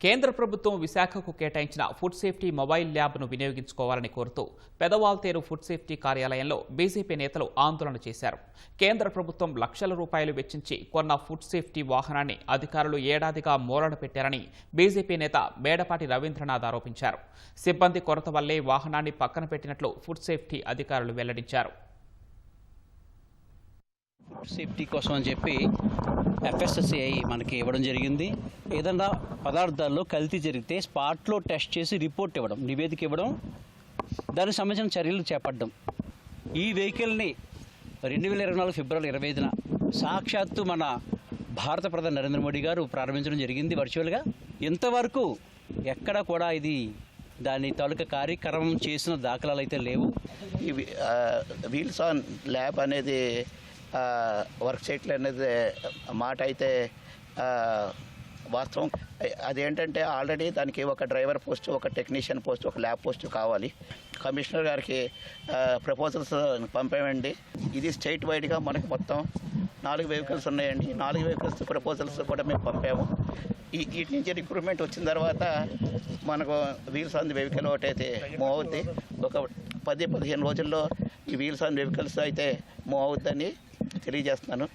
కేంద్ర ప్రభుత్వం విశాఖకు కేటాయించిన ఫుడ్ సేఫ్టీ మొబైల్ ల్యాబ్ను వినియోగించుకోవాలని కోరుతూ పెదవాల్తేరు ఫుడ్ సేఫ్టీ కార్యాలయంలో బీజేపీ నేతలు ఆందోళన చేశారు. కేంద్ర ప్రభుత్వం లక్షల రూపాయలు వెచ్చించి కొన్న ఫుడ్ సేఫ్టీ వాహనాన్ని అధికారులు ఏడాదిగా మూలన పెట్టారని బీజేపీ నేత మేడపాటి రవీంద్రనాథ్ ఆరోపించారు. సిబ్బంది కొరత వల్లే వాహనాన్ని పక్కన పెట్టినట్లు ఫుడ్ సేఫ్టీ అధికారులు వెల్లడించారు. ఫుడ్ సేఫ్టీ కోసం అని చెప్పి FSSAI మనకి ఇవ్వడం జరిగింది. ఏదన్నా పదార్థాల్లో కల్తీ జరిగితే స్పాట్లో టెస్ట్ చేసి రిపోర్ట్ ఇవ్వడం, నివేదిక ఇవ్వడం, దానికి సంబంధించిన చర్యలు చేపట్టడం. ఈ వెహికల్ని 2024 ఫిబ్రవరి 25న సాక్షాత్తు మన భారత ప్రధాని నరేంద్ర మోడీ గారు ప్రారంభించడం జరిగింది వర్చువల్గా. ఇంతవరకు ఎక్కడ కూడా ఇది దాని తాలూకా కార్యక్రమం చేసిన దాఖలాలు అయితే లేవు. ఈ వీల్స్ ఆన్ ల్యాబ్ అనేది వర్క్ సైట్లు అనేది మాట అయితే వాస్తవం. అదేంటంటే ఆల్రెడీ దానికి ఒక డ్రైవర్ పోస్ట్, ఒక టెక్నీషియన్ పోస్ట్, ఒక ల్యాబ్ పోస్ట్ కావాలి. కమిషనర్ గారికి ప్రపోజల్స్ పంపామండి. ఇది స్టేట్ వైడ్గా మనకు మొత్తం 4 వెహికల్స్ ఉన్నాయండి. 4 వెహికల్స్ ప్రపోజల్స్ కూడా మేము పంపాము. వీటి నుంచి రిక్రూట్మెంట్ వచ్చిన తర్వాత మనకు వీల్స్ ఆన్ వెహికల్ ఒకటైతే మూవ్ అవుద్ది. ఒక 10-15 రోజుల్లో ఈ వీల్స్ ఆన్ వెహికల్స్ అయితే మూవ్ అవుద్దని తెలియజేస్తున్నాను.